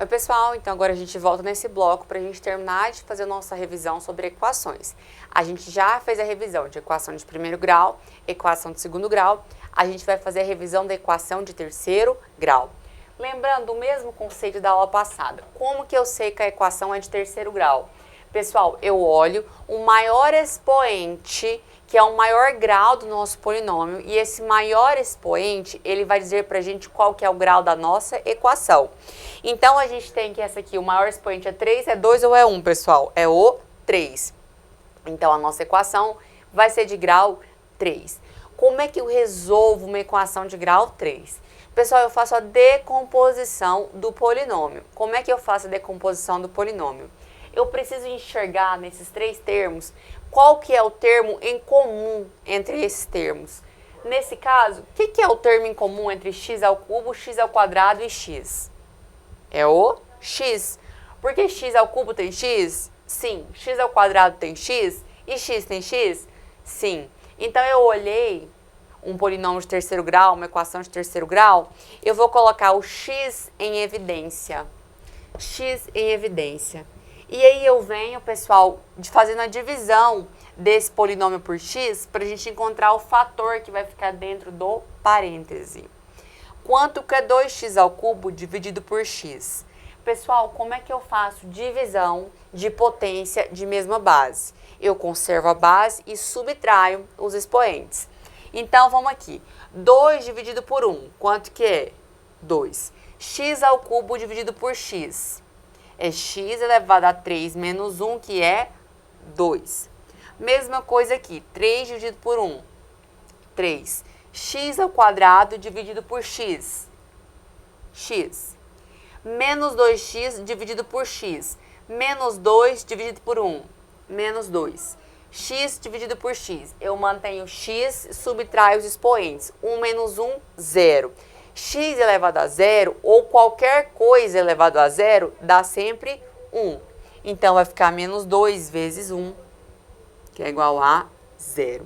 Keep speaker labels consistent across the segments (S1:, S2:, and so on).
S1: Oi pessoal, então agora a gente volta nesse bloco para a gente terminar de fazer a nossa revisão sobre equações. A gente já fez a revisão de equação de primeiro grau, equação de segundo grau, a gente vai fazer a revisão da equação de terceiro grau. Lembrando o mesmo conceito da aula passada, como que eu sei que a equação é de terceiro grau? Pessoal, eu olho o maior expoente, que é o maior grau do nosso polinômio, e esse maior expoente, ele vai dizer pra gente qual que é o grau da nossa equação. Então, a gente tem que essa aqui, o maior expoente é 3, é 2 ou é 1, pessoal? É o 3. Então, a nossa equação vai ser de grau 3. Como é que eu resolvo uma equação de grau 3? Pessoal, eu faço a decomposição do polinômio. Como é que eu faço a decomposição do polinômio? Eu preciso enxergar nesses três termos qual que é o termo em comum entre esses termos. Nesse caso, o que é o termo em comum entre x ao cubo, x ao quadrado e x? É o x. Porque x ao cubo tem x? Sim. X ao quadrado tem x? E x tem x? Sim. Então, eu olhei um polinômio de terceiro grau, uma equação de terceiro grau, eu vou colocar o x em evidência. X em evidência. E aí eu venho, pessoal, fazendo a divisão desse polinômio por x para a gente encontrar o fator que vai ficar dentro do parêntese. Quanto que é 2x ao cubo dividido por x? Pessoal, como é que eu faço divisão de potência de mesma base? Eu conservo a base e subtraio os expoentes. Então, vamos aqui. 2 dividido por 1, quanto que é? 2. X ao cubo dividido por x. É x elevado a 3 menos 1, que é 2. Mesma coisa aqui, 3 dividido por 1, 3. X ao quadrado dividido por x, x. Menos 2x dividido por x, menos 2 dividido por 1, menos 2. X dividido por x, eu mantenho x, subtraio os expoentes. 1 menos 1, 0. X elevado a zero ou qualquer coisa elevado a zero dá sempre 1. Então, vai ficar menos 2 vezes 1, que é igual a 0.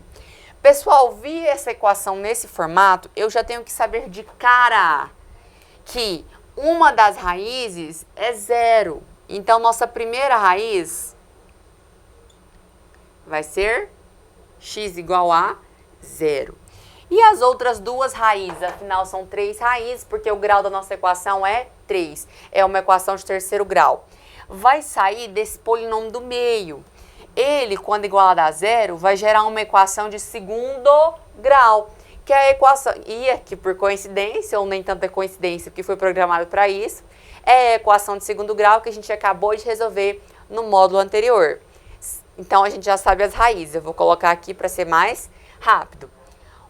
S1: Pessoal, vi essa equação nesse formato, eu já tenho que saber de cara que uma das raízes é 0. Então, nossa primeira raiz vai ser x igual a 0. E as outras duas raízes, afinal são 3 raízes, porque o grau da nossa equação é 3. É uma equação de terceiro grau. Vai sair desse polinômio do meio. Ele, quando igualado a 0, vai gerar uma equação de segundo grau. Que é a equação, e aqui por coincidência, ou nem tanta coincidência, porque foi programado para isso, é a equação de segundo grau que a gente acabou de resolver no módulo anterior. Então, a gente já sabe as raízes. Eu vou colocar aqui para ser mais rápido.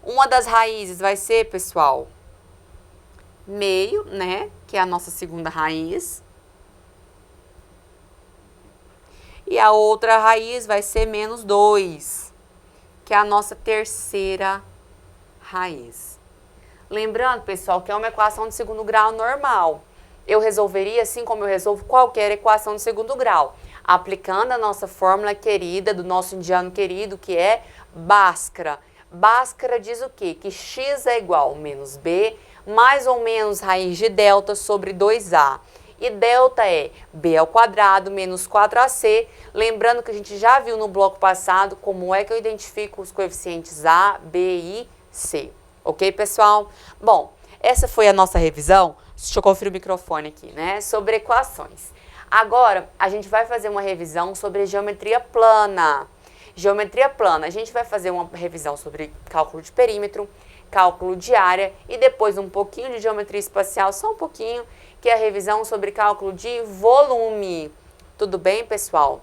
S1: Uma das raízes vai ser, pessoal, meio, né? Que é a nossa segunda raiz. E a outra raiz vai ser menos 2, que é a nossa terceira raiz. Lembrando, pessoal, que é uma equação de segundo grau normal. Eu resolveria assim como eu resolvo qualquer equação de segundo grau, aplicando a nossa fórmula querida, do nosso indiano querido, que é Bhaskara. Bhaskara diz o quê? Que x é igual a menos b, mais ou menos raiz de delta sobre 2a. E delta é b ao quadrado menos 4ac. Lembrando que a gente já viu no bloco passado como é que eu identifico os coeficientes a, b e c. Ok, pessoal? Bom, essa foi a nossa revisão. Deixa eu conferir o microfone aqui, né? Sobre equações. Agora, a gente vai fazer uma revisão sobre geometria plana. Geometria plana, a gente vai fazer uma revisão sobre cálculo de perímetro, cálculo de área e depois um pouquinho de geometria espacial, só um pouquinho, que é a revisão sobre cálculo de volume. Tudo bem, pessoal?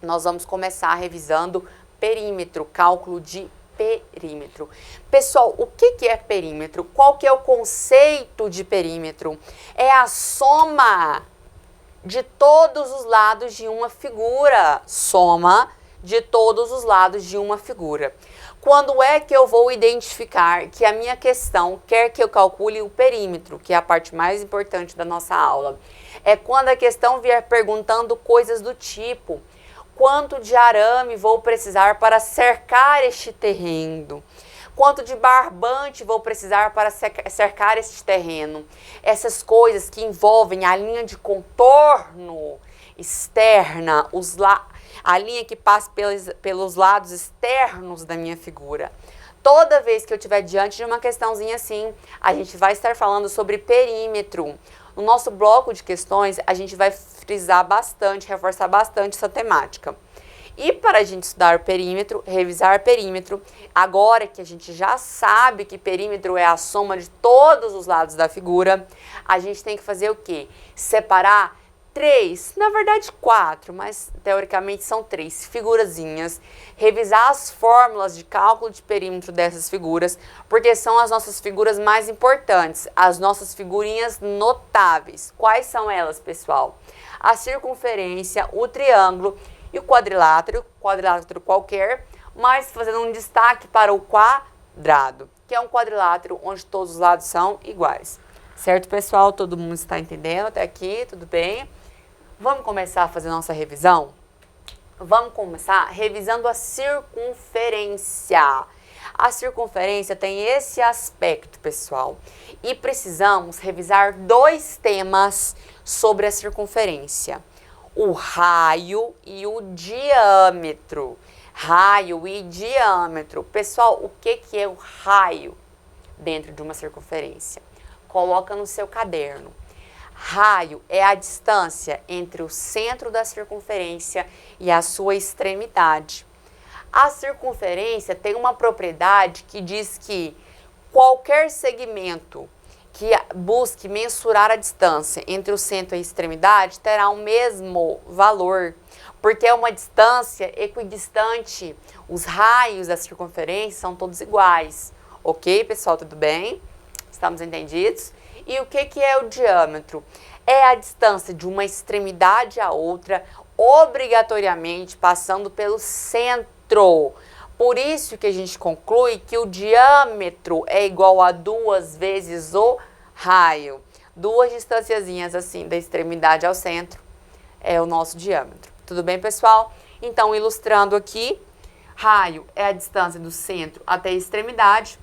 S1: Nós vamos começar revisando perímetro, cálculo de perímetro. Pessoal, o que é perímetro? Qual que é o conceito de perímetro? É a soma de todos os lados de uma figura. Soma de todos os lados de uma figura. Quando é que eu vou identificar que a minha questão quer que eu calcule o perímetro, que é a parte mais importante da nossa aula? É quando a questão vier perguntando coisas do tipo: quanto de arame vou precisar para cercar este terreno? Quanto de barbante vou precisar para cercar este terreno? Essas coisas que envolvem a linha de contorno externa, a linha que passa pelos lados externos da minha figura. Toda vez que eu estiver diante de uma questãozinha assim, a gente vai estar falando sobre perímetro. No nosso bloco de questões, a gente vai frisar bastante, reforçar bastante essa temática. E para a gente estudar o perímetro, revisar perímetro, agora que a gente já sabe que perímetro é a soma de todos os lados da figura, a gente tem que fazer o quê? Separar 3, na verdade 4, mas teoricamente são 3 figurazinhas, revisar as fórmulas de cálculo de perímetro dessas figuras, porque são as nossas figuras mais importantes, as nossas figurinhas notáveis. Quais são elas, pessoal? A circunferência, o triângulo e o quadrilátero qualquer, mas fazendo um destaque para o quadrado, que é um quadrilátero onde todos os lados são iguais. Certo, pessoal? Todo mundo está entendendo até aqui? Tudo bem? Vamos começar a fazer nossa revisão? Vamos começar revisando a circunferência. A circunferência tem esse aspecto, pessoal. E precisamos revisar 2 temas sobre a circunferência. O raio e o diâmetro. Raio e diâmetro. Pessoal, o que é o raio dentro de uma circunferência? Coloca no seu caderno. Raio é a distância entre o centro da circunferência e a sua extremidade. A circunferência tem uma propriedade que diz que qualquer segmento que busque mensurar a distância entre o centro e a extremidade terá o mesmo valor, porque é uma distância equidistante. Os raios da circunferência são todos iguais. Ok, pessoal? Tudo bem? Estamos entendidos? E o que é o diâmetro? É a distância de uma extremidade à outra, obrigatoriamente passando pelo centro. Por isso que a gente conclui que o diâmetro é igual a 2 vezes o raio. 2 distanciazinhas assim, da extremidade ao centro, é o nosso diâmetro. Tudo bem, pessoal? Então, ilustrando aqui, raio é a distância do centro até a extremidade,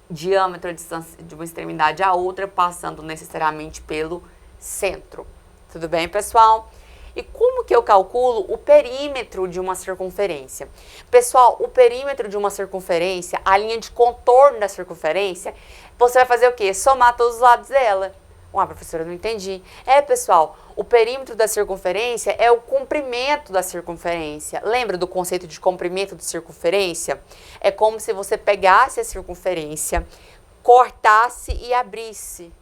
S1: diâmetro é a distância de uma extremidade à outra, passando necessariamente pelo centro. Tudo bem, pessoal? E como que eu calculo o perímetro de uma circunferência? Pessoal, o perímetro de uma circunferência, a linha de contorno da circunferência, você vai fazer o quê? Somar todos os lados dela. Professora, eu não entendi. Pessoal, o perímetro da circunferência é o comprimento da circunferência. Lembra do conceito de comprimento de circunferência? É como se você pegasse a circunferência, cortasse e abrisse.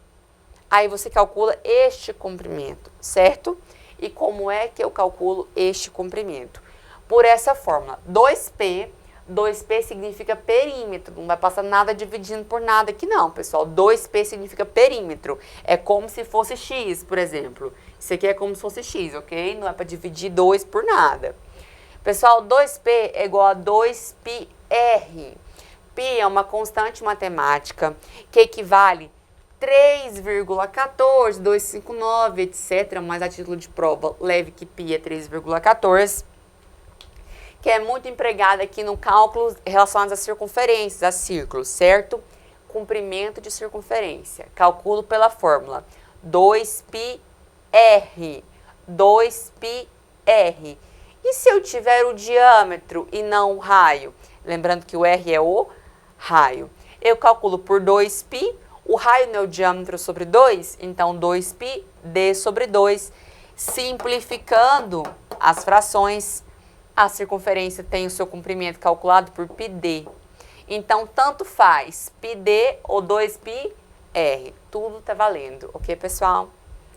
S1: Aí você calcula este comprimento, certo? E como é que eu calculo este comprimento? Por essa fórmula, 2P 2P significa perímetro, não vai passar nada dividindo por nada aqui não, pessoal. 2P significa perímetro, é como se fosse X, por exemplo. Isso aqui é como se fosse X, ok? Não é para dividir 2 por nada. Pessoal, 2P é igual a 2πr. Π é uma constante matemática que equivale 3,14259, etc. Mas a título de prova, leve que π é 3,14. Que é muito empregada aqui no cálculo relacionado às circunferências, a círculos, certo? Comprimento de circunferência. Calculo pela fórmula 2πr. 2πr. E se eu tiver o diâmetro e não o raio? Lembrando que o R é o raio. Eu calculo por 2π. O raio não é o diâmetro sobre 2, então 2π d sobre 2. Simplificando as frações, a circunferência tem o seu comprimento calculado por πd. Então, tanto faz πd ou 2πr. Tudo tá valendo, ok, pessoal?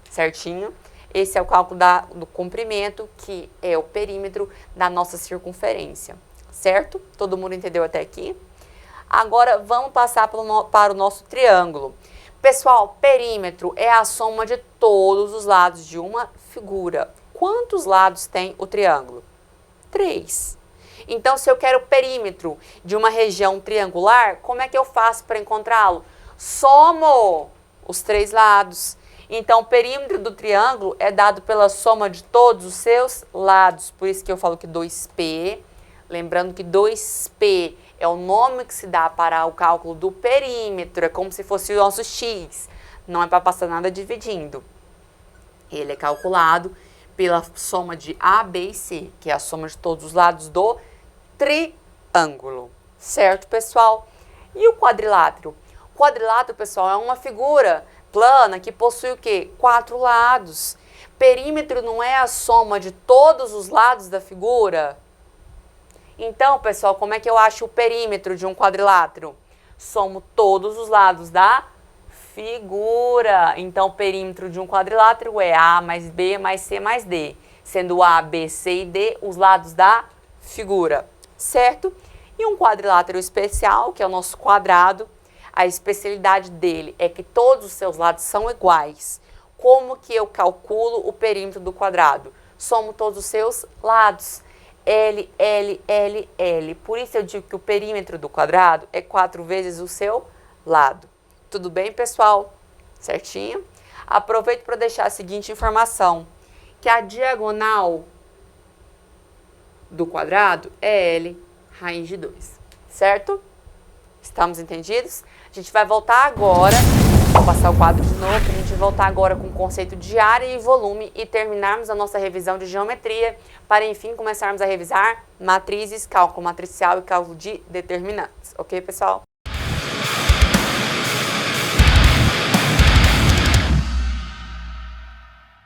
S1: Certinho? Esse é o cálculo do comprimento, que é o perímetro da nossa circunferência. Certo? Todo mundo entendeu até aqui? Agora, vamos passar para o nosso triângulo. Pessoal, perímetro é a soma de todos os lados de uma figura. Quantos lados tem o triângulo? 3. Então, se eu quero o perímetro de uma região triangular, como é que eu faço para encontrá-lo? Somo os 3 lados. Então, o perímetro do triângulo é dado pela soma de todos os seus lados. Por isso que eu falo que 2P, lembrando que 2P é o nome que se dá para o cálculo do perímetro, é como se fosse o nosso x, não é para passar nada dividindo. Ele é calculado pela soma de A, B e C, que é a soma de todos os lados do triângulo. Certo, pessoal? E o quadrilátero? O quadrilátero, pessoal, é uma figura plana que possui o quê? 4 lados. Perímetro não é a soma de todos os lados da figura? Então, pessoal, como é que eu acho o perímetro de um quadrilátero? Somo todos os lados da figura. Então, o perímetro de um quadrilátero é A mais B mais C mais D, sendo A, B, C e D os lados da figura, certo? E um quadrilátero especial, que é o nosso quadrado, a especialidade dele é que todos os seus lados são iguais. Como que eu calculo o perímetro do quadrado? Somo todos os seus lados. L, L, L, L. Por isso eu digo que o perímetro do quadrado é 4 vezes o seu lado. Tudo bem, pessoal? Certinho? Aproveito para deixar a seguinte informação, que a diagonal do quadrado é L raiz de 2, certo? Estamos entendidos? A gente vai voltar agora, vou passar o quadro de novo, para a gente voltar agora com o conceito de área e volume e terminarmos a nossa revisão de geometria, para enfim começarmos a revisar matrizes, cálculo matricial e cálculo de determinantes. Ok, pessoal?